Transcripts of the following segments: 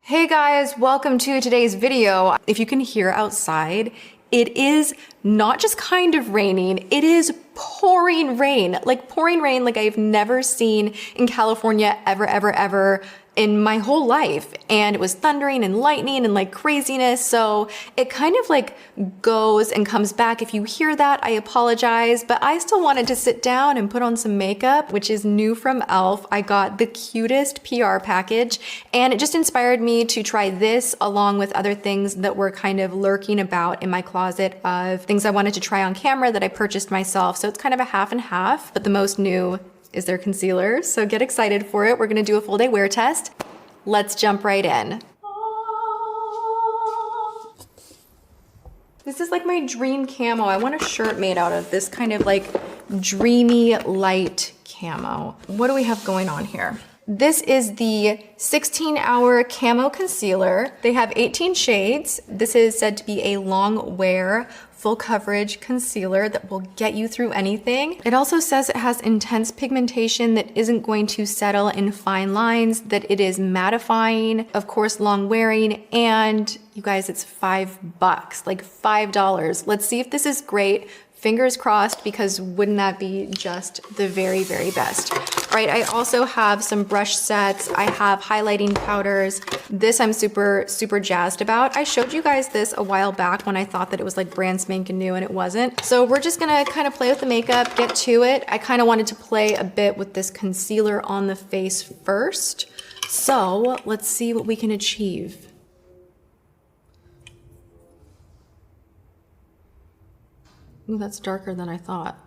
Hey guys, welcome to today's video. If you can hear outside, it is not just kind of raining, it is pouring rain. Like pouring rain like I've never seen in California ever in my whole life. And it was thundering and lightning and like craziness. So it kind of like goes and comes back. If you hear that, I apologize, but I still wanted to sit down and put on some makeup, which is new from ELF. I got the cutest PR package and it just inspired me to try this along with other things that were kind of lurking about in my closet of things I wanted to try on camera that I purchased myself. So it's kind of a half and half, but the most new is their concealer. So get excited for it. We're gonna do a full day wear test. Let's jump right in. This is like my dream camo. I want a shirt made out of this kind of like dreamy light camo. What do we have going on here? This is the 16-hour camo concealer. They have 18 shades. This is said to be a long wear, full coverage concealer that will get you through anything. It also says it has intense pigmentation that isn't going to settle in fine lines, that it is mattifying, of course, long wearing, and you guys, it's $5, like $5. Let's see if this is great. Fingers crossed, because wouldn't that be just the very, very best? All right, I also have some brush sets. I have highlighting powders. This I'm super jazzed about. I showed you guys this a while back when I thought that it was like brand spanking new and it wasn't. So we're just gonna kind of play with the makeup, get to it. I kind of wanted to play a bit with this concealer on the face first. So let's see what we can achieve. Ooh, that's darker than I thought.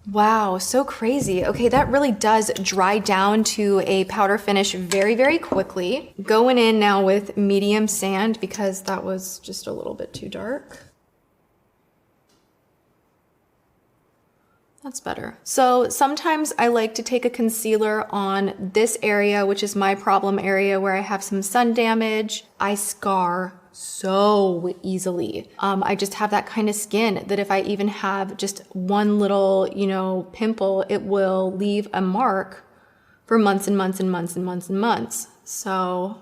Wow, so crazy. Okay, that really does dry down to a powder finish very, very quickly. Going in now with medium sand because that was just a little bit too dark. That's better. So sometimes I like to take a concealer on this area, which is my problem area where I have some sun damage. I scar so easily. I just have that kind of skin that if I even have just one little, pimple, it will leave a mark for months and months and months and months and months. So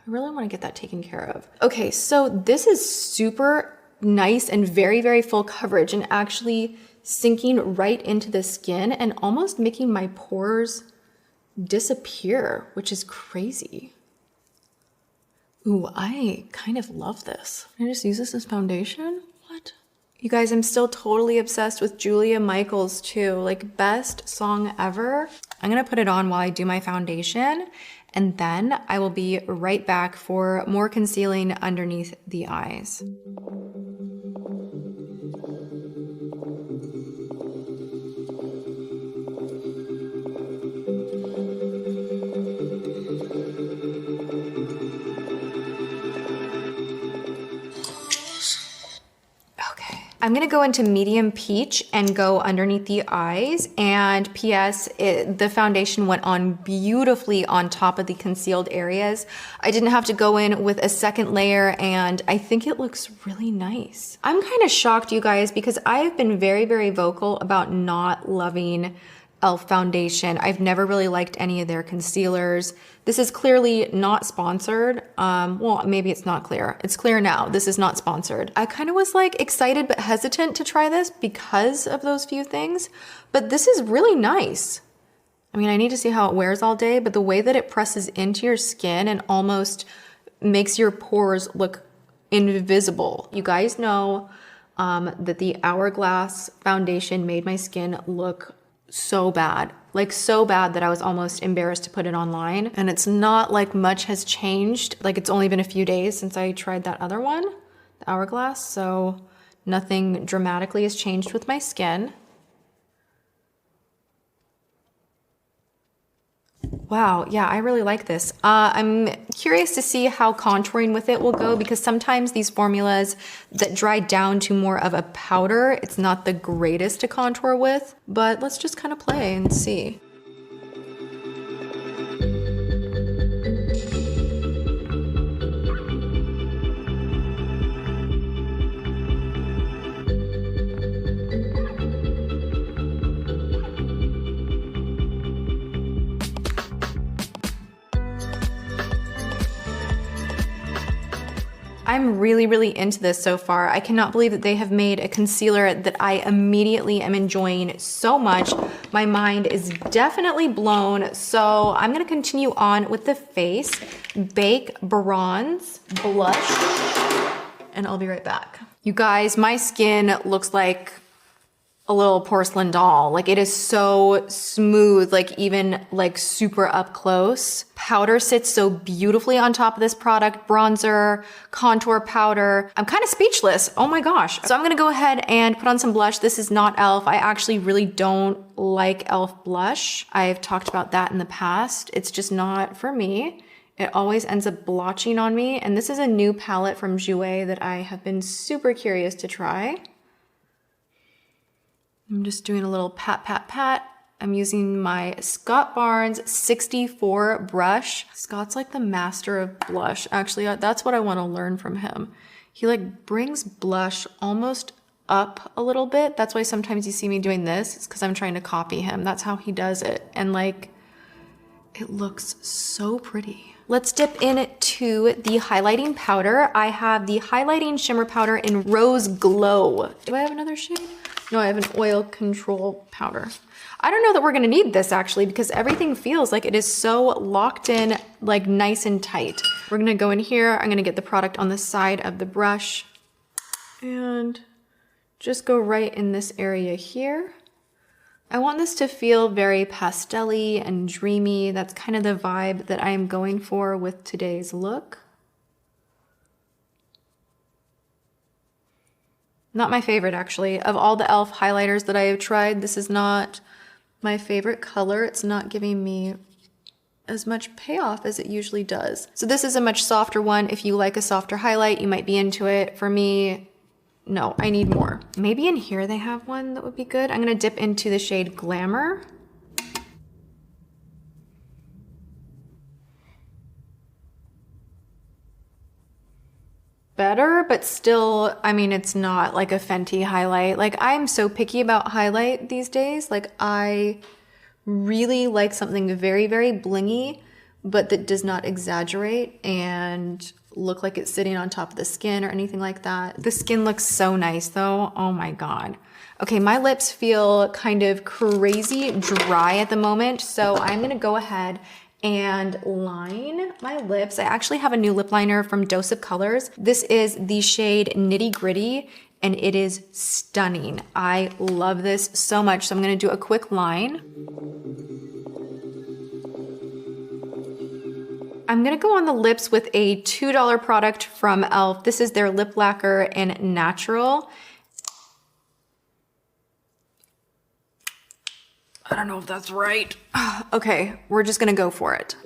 I really want to get that taken care of. Okay, so this is super nice and very, very full coverage and actually sinking right into the skin and almost making my pores disappear, which is crazy. Ooh, I kind of love this. Can I just use this as foundation? What? You guys, I'm still totally obsessed with Julia Michaels too. Like, best song ever. I'm gonna put it on while I do my foundation, and then I will be right back for more concealing underneath the eyes. I'm gonna go into medium peach and go underneath the eyes, and P.S. the foundation went on beautifully on top of the concealed areas. I didn't have to go in with a second layer and I think it looks really nice. I'm kind of shocked, you guys, because I've been very, very vocal about not loving ELF foundation. I've never really liked any of their concealers. This is clearly not sponsored. Well, maybe it's not clear. It's clear now. This is not sponsored. I kind of was like excited but hesitant to try this because of those few things, but this is really nice. I mean, I need to see how it wears all day, but the way that it presses into your skin and almost makes your pores look invisible. You guys know that the Hourglass foundation made my skin look so bad, like so bad that I was almost embarrassed to put it online. And it's not like much has changed. Like, it's only been a few days since I tried that other one, the Hourglass. So nothing dramatically has changed with my skin. Wow, yeah, I really like this. I'm curious to see how contouring with it will go, because sometimes these formulas that dry down to more of a powder, it's not the greatest to contour with, but let's just kind of play and see. I'm really, really into this so far. I cannot believe that they have made a concealer that I immediately am enjoying so much. My mind is definitely blown. So I'm gonna continue on with the face, Bake Bronze Blush, and I'll be right back. You guys, my skin looks like a little porcelain doll. Like, it is so smooth, like even like super up close. Powder sits so beautifully on top of this product. Bronzer, contour powder. I'm kind of speechless. Oh my gosh. So I'm gonna go ahead and put on some blush. This is not e.l.f. I actually really don't like e.l.f. blush. I've talked about that in the past. It's just not for me. It always ends up blotching on me. And this is a new palette from Jouer that I have been super curious to try. I'm just doing a little pat, pat, pat. I'm using my Scott Barnes 64 brush. Scott's like the master of blush. Actually, that's what I want to learn from him. He like brings blush almost up a little bit. That's why sometimes you see me doing this. It's because I'm trying to copy him. That's how he does it. And like, it looks so pretty. Let's dip into the highlighting powder. I have the highlighting shimmer powder in Rose Glow. Do I have another shade? No, I have an oil control powder. I don't know that we're gonna need this actually, because everything feels like it is so locked in, like nice and tight. We're gonna go in here. I'm gonna get the product on the side of the brush and just go right in this area here. I want this to feel very pastel-y and dreamy. That's kind of the vibe that I am going for with today's look. Not my favorite, actually. Of all the e.l.f. highlighters that I have tried, this is not my favorite color. It's not giving me as much payoff as it usually does. So this is a much softer one. If you like a softer highlight, you might be into it. For me, no, I need more. Maybe in here they have one that would be good. I'm gonna dip into the shade Glamour. Better, but still, I mean, it's not like a Fenty highlight. Like, I'm so picky about highlight these days. Like, I really like something very, very blingy, but that does not exaggerate and look like it's sitting on top of the skin or anything like that. The skin looks so nice though. Oh my God. Okay, my lips feel kind of crazy dry at the moment, so I'm gonna go ahead and line my lips. I actually have a new lip liner from Dose of Colors. This is the shade Nitty Gritty, and it is stunning. I love this so much. So I'm gonna do a quick line. I'm gonna go on the lips with a $2 product from e.l.f. This is their lip lacquer in Natural. I don't know if that's right. Okay, we're just gonna go for it.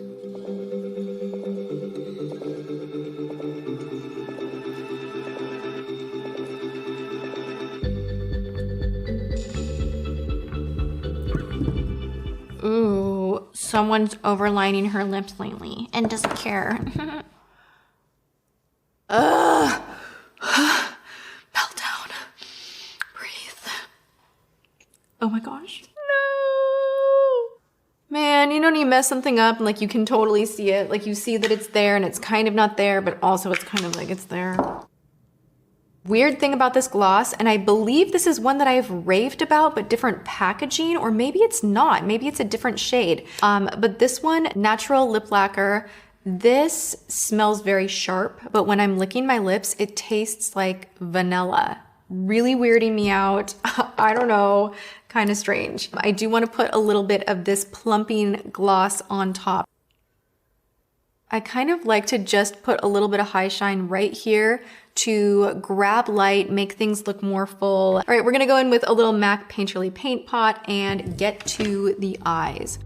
Ooh, someone's overlining her lips lately and doesn't care. Ugh. Meltdown. Breathe. Oh my gosh. Man, you know when you mess something up and like you can totally see it, like you see that it's there and it's kind of not there, but also it's kind of like it's there. Weird thing about this gloss, and I believe this is one that I've raved about, but different packaging, or maybe it's not, maybe it's a different shade. But this one, Natural Lip Lacquer, this smells very sharp, but when I'm licking my lips, it tastes like vanilla. Really weirding me out. I don't know, kind of strange. I do want to put a little bit of this plumping gloss on top. I kind of like to just put a little bit of high shine right here to grab light, make things look more full. All right, we're gonna go in with a little MAC Painterly Paint Pot and get to the eyes.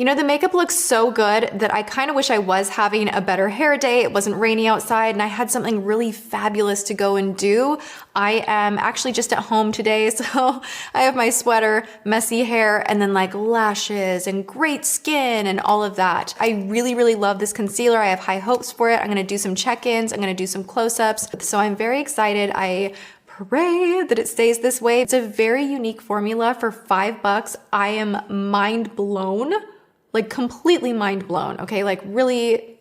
You know, the makeup looks so good that I kind of wish I was having a better hair day. It wasn't rainy outside and I had something really fabulous to go and do. I am actually just at home today, so I have my sweater, messy hair, and then like lashes and great skin and all of that. I really, really love this concealer. I have high hopes for it. I'm gonna do some check-ins. I'm gonna do some close-ups. So I'm very excited. I pray that it stays this way. It's a very unique formula for $5. I am mind blown, like completely mind blown. Okay, like really,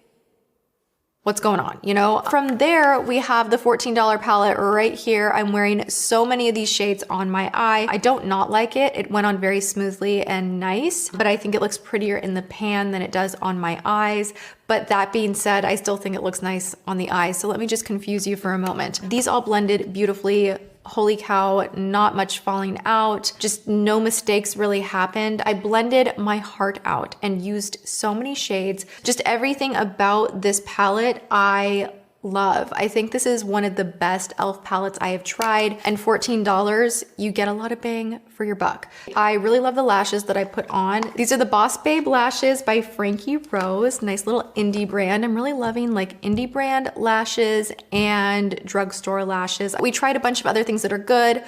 what's going on, you know? From there, we have the $14 palette right here. I'm wearing so many of these shades on my eye. I don't not like it. It went on very smoothly and nice, but I think it looks prettier in the pan than it does on my eyes. But that being said, I still think it looks nice on the eyes. So let me just confuse you for a moment. These all blended beautifully. Holy cow, not much falling out. Just no mistakes really happened. I blended my heart out and used so many shades. Just everything about this palette I love. I think this is one of the best e.l.f. palettes I have tried, and $14, you get a lot of bang for your buck. I really love the lashes that I put on. These are the Boss Babe lashes by Frankie Rose, nice little indie brand. I'm really loving like indie brand lashes and drugstore lashes. We tried a bunch of other things that are good.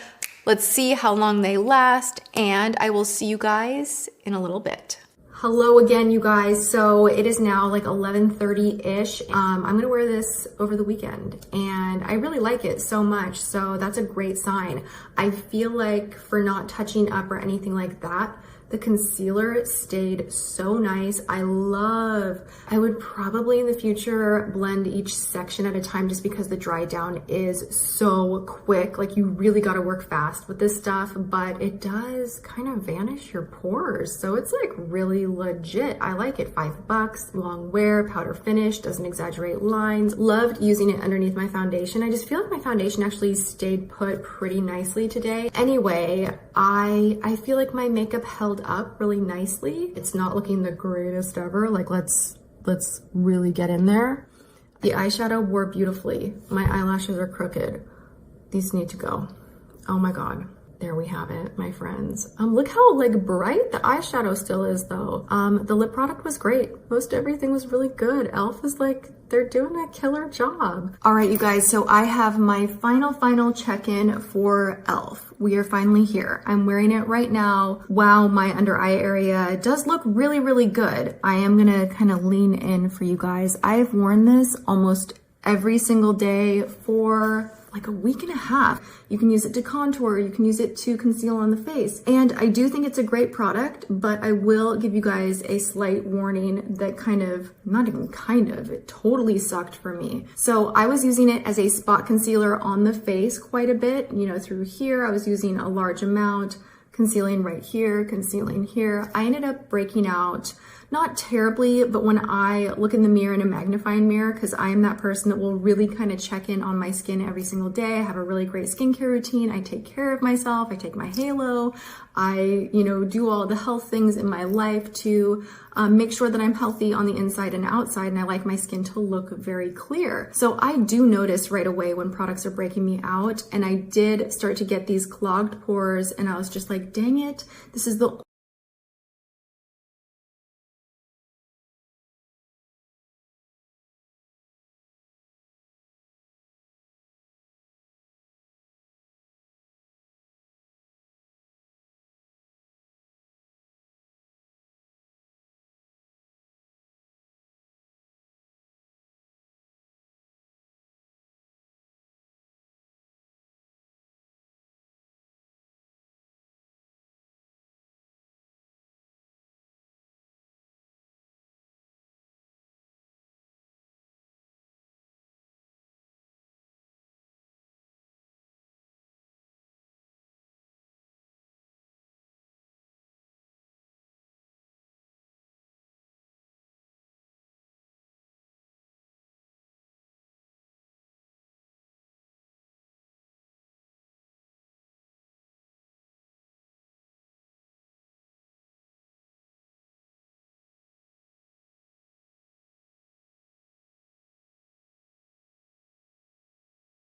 Let's see how long they last, and I will see you guys in a little bit. Hello again, you guys. So it is now like 11:30-ish. I'm gonna wear this over the weekend and I really like it so much. So that's a great sign. I feel like for not touching up or anything like that, the concealer stayed so nice. I would probably in the future blend each section at a time just because the dry down is so quick. Like you really gotta work fast with this stuff, but it does kind of vanish your pores. So it's like really legit. I like it. $5, long wear, powder finish, doesn't exaggerate lines. Loved using it underneath my foundation. I just feel like my foundation actually stayed put pretty nicely today. Anyway, I feel like my makeup held up really nicely. It's not looking the greatest ever. Like let's really get in there. The eyeshadow wore beautifully. My eyelashes are crooked. These need to go. Oh my God. There we have it, my friends. Look how like bright the eyeshadow still is though. The lip product was great. Most everything was really good. e.l.f. is like, they're doing a killer job. All right, you guys, so I have my final check-in for e.l.f. We are finally here. I'm wearing it right now. Wow, my under eye area does look really, really good. I am gonna kind of lean in for you guys. I've worn this almost every single day for like a week and a half. You can use it to contour, you can use it to conceal on the face. And I do think it's a great product, but I will give you guys a slight warning that it totally sucked for me. So I was using it as a spot concealer on the face quite a bit. You know, through here, I was using a large amount, concealing right here, concealing here. I ended up breaking out, not terribly, but when I look in the mirror, in a magnifying mirror, because I am that person that will really kind of check in on my skin every single day. I have a really great skincare routine. I take care of myself. I take my halo. I, do all the health things in my life to make sure that I'm healthy on the inside and outside, and I like my skin to look very clear. So I do notice right away when products are breaking me out, and I did start to get these clogged pores, and I was just like, dang it, this is the